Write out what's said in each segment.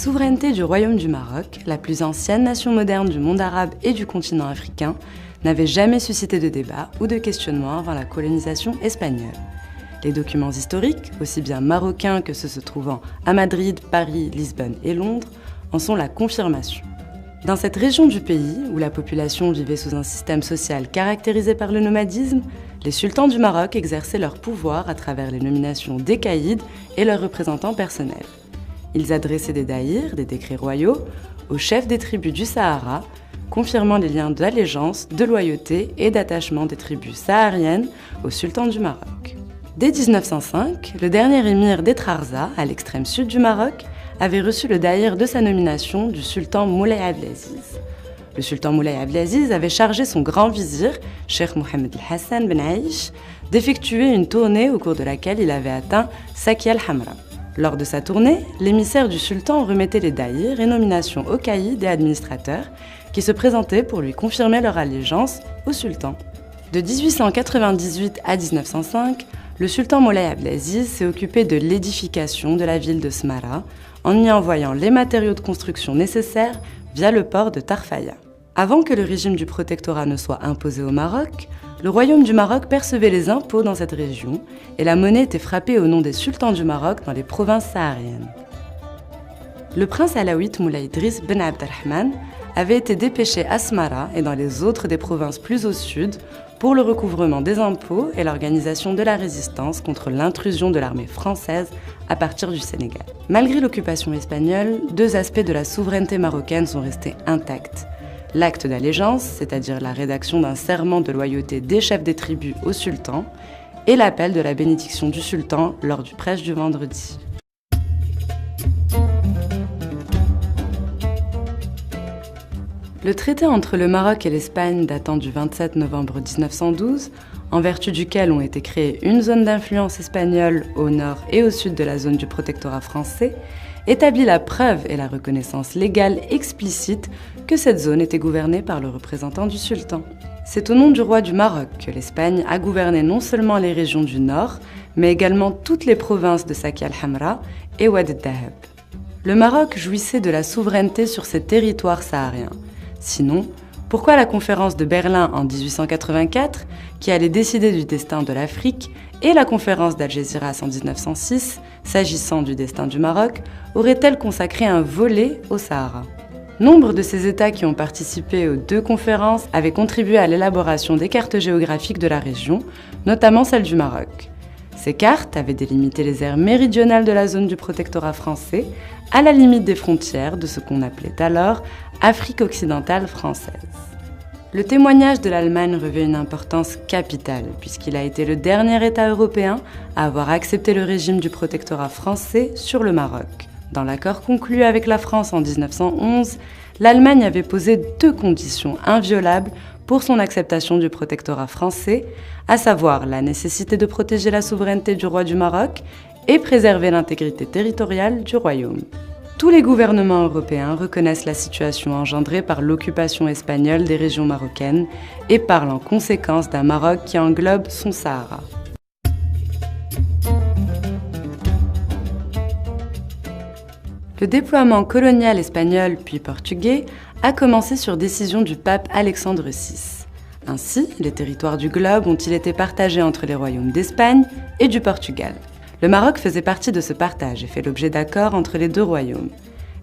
souveraineté du Royaume du Maroc, la plus ancienne nation moderne du monde arabe et du continent africain, n'avait jamais suscité de débat ou de questionnement avant la colonisation espagnole. Les documents historiques, aussi bien marocains que ceux se trouvant à Madrid, Paris, Lisbonne et Londres, en sont la confirmation. Dans cette région du pays, où la population vivait sous un système social caractérisé par le nomadisme, les sultans du Maroc exerçaient leur pouvoir à travers les nominations des caïds et leurs représentants personnels. Ils adressaient des daïrs, des décrets royaux, aux chefs des tribus du Sahara, confirmant les liens d'allégeance, de loyauté et d'attachement des tribus sahariennes au sultan du Maroc. Dès 1905, le dernier émir des Trarza, à l'extrême sud du Maroc, avait reçu le daïr de sa nomination du sultan Moulay Abdelaziz. Le sultan Moulay Abdelaziz avait chargé son grand vizir, Cheikh Mohammed al-Hassan Ben Aïch, d'effectuer une tournée au cours de laquelle il avait atteint Sakia al-Hamra. Lors de sa tournée, l'émissaire du sultan remettait les daïrs et nominations aux caïds et administrateurs qui se présentaient pour lui confirmer leur allégeance au sultan. De 1898 à 1905, le sultan Moulay Abdelaziz s'est occupé de l'édification de la ville de Smara en y envoyant les matériaux de construction nécessaires via le port de Tarfaya. Avant que le régime du protectorat ne soit imposé au Maroc, le royaume du Maroc percevait les impôts dans cette région et la monnaie était frappée au nom des sultans du Maroc dans les provinces sahariennes. Le prince alaouite Moulay Idriss Ben Abdelrahman avait été dépêché à Smara et dans les autres des provinces plus au sud pour le recouvrement des impôts et l'organisation de la résistance contre l'intrusion de l'armée française à partir du Sénégal. Malgré l'occupation espagnole, deux aspects de la souveraineté marocaine sont restés intacts. L'acte d'allégeance, c'est-à-dire la rédaction d'un serment de loyauté des chefs des tribus au sultan, et l'appel de la bénédiction du sultan lors du prêche du vendredi. Le traité entre le Maroc et l'Espagne datant du 27 novembre 1912, en vertu duquel ont été créées une zone d'influence espagnole au nord et au sud de la zone du protectorat français, établit la preuve et la reconnaissance légale explicite que cette zone était gouvernée par le représentant du sultan. C'est au nom du roi du Maroc que l'Espagne a gouverné non seulement les régions du nord, mais également toutes les provinces de Sakia al-Hamra et Oued el-Dahab. Le Maroc jouissait de la souveraineté sur ses territoires sahariens. Sinon, pourquoi la conférence de Berlin en 1884, qui allait décider du destin de l'Afrique, et la conférence d'Algésiras en 1906, s'agissant du destin du Maroc, aurait-elle consacré un volet au Sahara ? Nombre de ces États qui ont participé aux deux conférences avaient contribué à l'élaboration des cartes géographiques de la région, notamment celle du Maroc. Ces cartes avaient délimité les aires méridionales de la zone du protectorat français, à la limite des frontières de ce qu'on appelait alors Afrique occidentale française. Le témoignage de l'Allemagne revêt une importance capitale, puisqu'il a été le dernier État européen à avoir accepté le régime du protectorat français sur le Maroc. Dans l'accord conclu avec la France en 1911, l'Allemagne avait posé deux conditions inviolables pour son acceptation du protectorat français, à savoir la nécessité de protéger la souveraineté du roi du Maroc et préserver l'intégrité territoriale du royaume. Tous les gouvernements européens reconnaissent la situation engendrée par l'occupation espagnole des régions marocaines et parlent en conséquence d'un Maroc qui englobe son Sahara. Le déploiement colonial espagnol puis portugais a commencé sur décision du pape Alexandre VI. Ainsi, les territoires du globe ont-ils été partagés entre les royaumes d'Espagne et du Portugal. Le Maroc faisait partie de ce partage et fait l'objet d'accords entre les deux royaumes.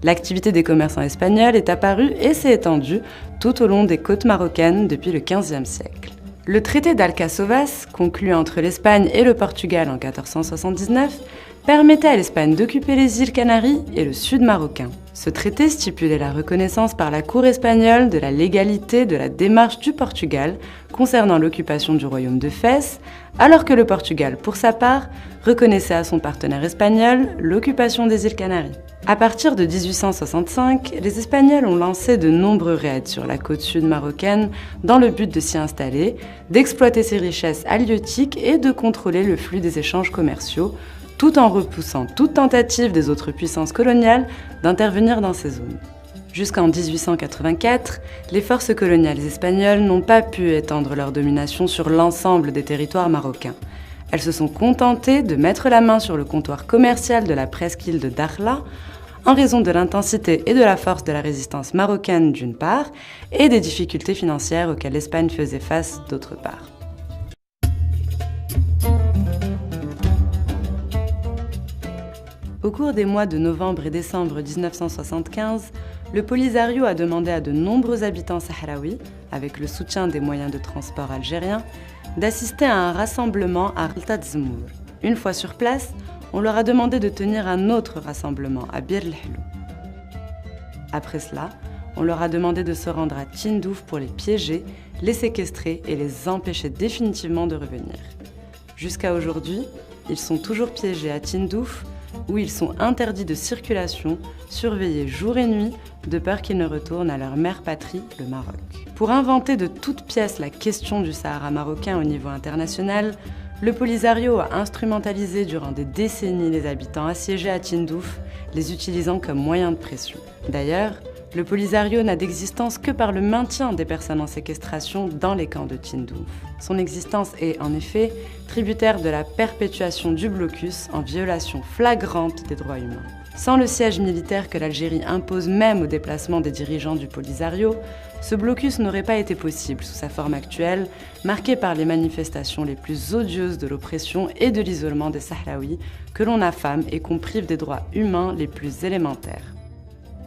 L'activité des commerçants espagnols est apparue et s'est étendue tout au long des côtes marocaines depuis le XVe siècle. Le traité d'Alcasovas, conclu entre l'Espagne et le Portugal en 1479, permettait à l'Espagne d'occuper les îles Canaries et le sud marocain. Ce traité stipulait la reconnaissance par la Cour espagnole de la légalité de la démarche du Portugal concernant l'occupation du royaume de Fès, alors que le Portugal, pour sa part, reconnaissait à son partenaire espagnol l'occupation des îles Canaries. À partir de 1865, les Espagnols ont lancé de nombreux raids sur la côte sud marocaine dans le but de s'y installer, d'exploiter ses richesses halieutiques et de contrôler le flux des échanges commerciaux, tout en repoussant toute tentative des autres puissances coloniales d'intervenir dans ces zones. Jusqu'en 1884, les forces coloniales espagnoles n'ont pas pu étendre leur domination sur l'ensemble des territoires marocains. Elles se sont contentées de mettre la main sur le comptoir commercial de la presqu'île de Dakhla, en raison de l'intensité et de la force de la résistance marocaine d'une part, et des difficultés financières auxquelles l'Espagne faisait face d'autre part. Au cours des mois de novembre et décembre 1975, le Polisario a demandé à de nombreux habitants sahraouis, avec le soutien des moyens de transport algériens, d'assister à un rassemblement à Al-Tadzemour. Une fois sur place, on leur a demandé de tenir un autre rassemblement à Bir el-Helou. Après cela, on leur a demandé de se rendre à Tindouf pour les piéger, les séquestrer et les empêcher définitivement de revenir. Jusqu'à aujourd'hui, ils sont toujours piégés à Tindouf, où ils sont interdits de circulation, surveillés jour et nuit, de peur qu'ils ne retournent à leur mère patrie, le Maroc. Pour inventer de toutes pièces la question du Sahara marocain au niveau international, le Polisario a instrumentalisé durant des décennies les habitants assiégés à Tindouf, les utilisant comme moyen de pression. D'ailleurs, le Polisario n'a d'existence que par le maintien des personnes en séquestration dans les camps de Tindouf. Son existence est, en effet, tributaire de la perpétuation du blocus en violation flagrante des droits humains. Sans le siège militaire que l'Algérie impose même au déplacement des dirigeants du Polisario, ce blocus n'aurait pas été possible sous sa forme actuelle, marquée par les manifestations les plus odieuses de l'oppression et de l'isolement des Sahraouis, que l'on affame et qu'on prive des droits humains les plus élémentaires.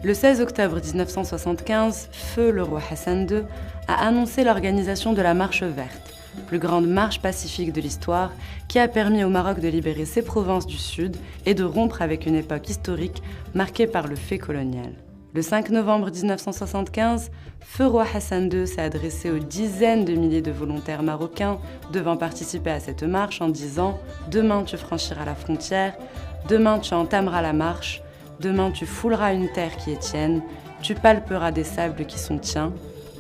Le 16 octobre 1975, feu le roi Hassan II a annoncé l'organisation de la Marche verte, plus grande marche pacifique de l'histoire qui a permis au Maroc de libérer ses provinces du Sud et de rompre avec une époque historique marquée par le fait colonial. Le 5 novembre 1975, feu roi Hassan II s'est adressé aux dizaines de milliers de volontaires marocains devant participer à cette marche en disant « Demain tu franchiras la frontière, demain tu entameras la marche, demain tu fouleras une terre qui est tienne, tu palperas des sables qui sont tiens,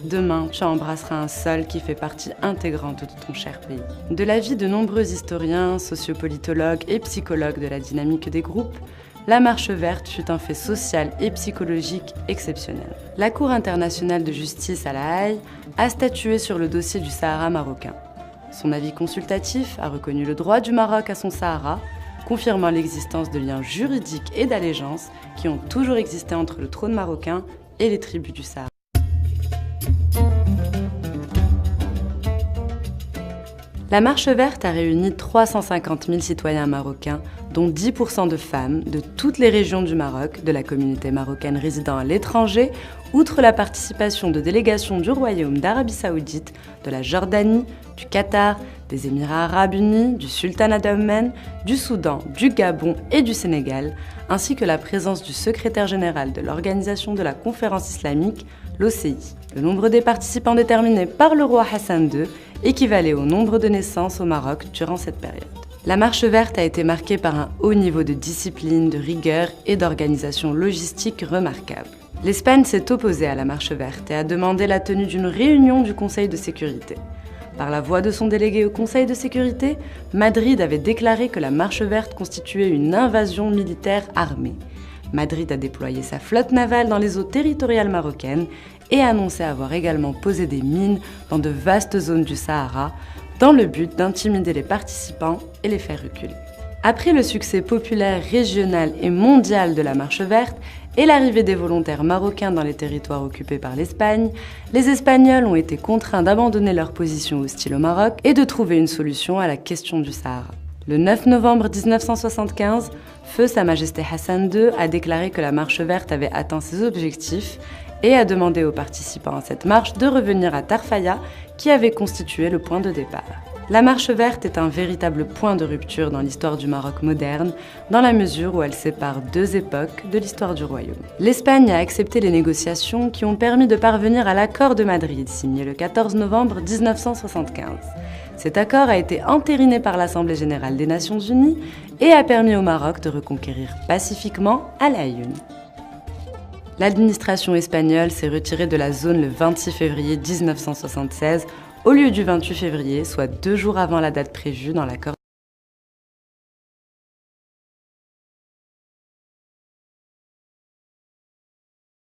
demain tu embrasseras un sol qui fait partie intégrante de ton cher pays. » De l'avis de nombreux historiens, sociopolitologues et psychologues de la dynamique des groupes, la Marche verte fut un fait social et psychologique exceptionnel. La Cour internationale de justice à La Haye a statué sur le dossier du Sahara marocain. Son avis consultatif a reconnu le droit du Maroc à son Sahara, confirmant l'existence de liens juridiques et d'allégeance qui ont toujours existé entre le trône marocain et les tribus du Sahara. La Marche verte a réuni 350 000 citoyens marocains, dont 10% de femmes, de toutes les régions du Maroc, de la communauté marocaine résidant à l'étranger, outre la participation de délégations du Royaume d'Arabie Saoudite, de la Jordanie, du Qatar, des Émirats arabes unis, du Sultanat d'Oman, du Soudan, du Gabon et du Sénégal, ainsi que la présence du secrétaire général de l'Organisation de la Conférence islamique, l'OCI. Le nombre des participants déterminé par le roi Hassan II équivalait au nombre de naissances au Maroc durant cette période. La Marche verte a été marquée par un haut niveau de discipline, de rigueur et d'organisation logistique remarquable. L'Espagne s'est opposée à la Marche verte et a demandé la tenue d'une réunion du Conseil de sécurité. Par la voix de son délégué au Conseil de sécurité, Madrid avait déclaré que la Marche verte constituait une invasion militaire armée. Madrid a déployé sa flotte navale dans les eaux territoriales marocaines et a annoncé avoir également posé des mines dans de vastes zones du Sahara, dans le but d'intimider les participants et les faire reculer. Après le succès populaire, régional et mondial de la Marche verte et l'arrivée des volontaires marocains dans les territoires occupés par l'Espagne, les Espagnols ont été contraints d'abandonner leur position hostile au Maroc et de trouver une solution à la question du Sahara. Le 9 novembre 1975, feu Sa Majesté Hassan II a déclaré que la Marche verte avait atteint ses objectifs et a demandé aux participants à cette marche de revenir à Tarfaya, qui avait constitué le point de départ. La Marche verte est un véritable point de rupture dans l'histoire du Maroc moderne, dans la mesure où elle sépare deux époques de l'histoire du royaume. L'Espagne a accepté les négociations qui ont permis de parvenir à l'accord de Madrid, signé le 14 novembre 1975. Cet accord a été entériné par l'Assemblée générale des Nations unies et a permis au Maroc de reconquérir pacifiquement Al Aïn. L'administration espagnole s'est retirée de la zone le 26 février 1976 au lieu du 28 février, soit 2 jours avant la date prévue dans l'accord.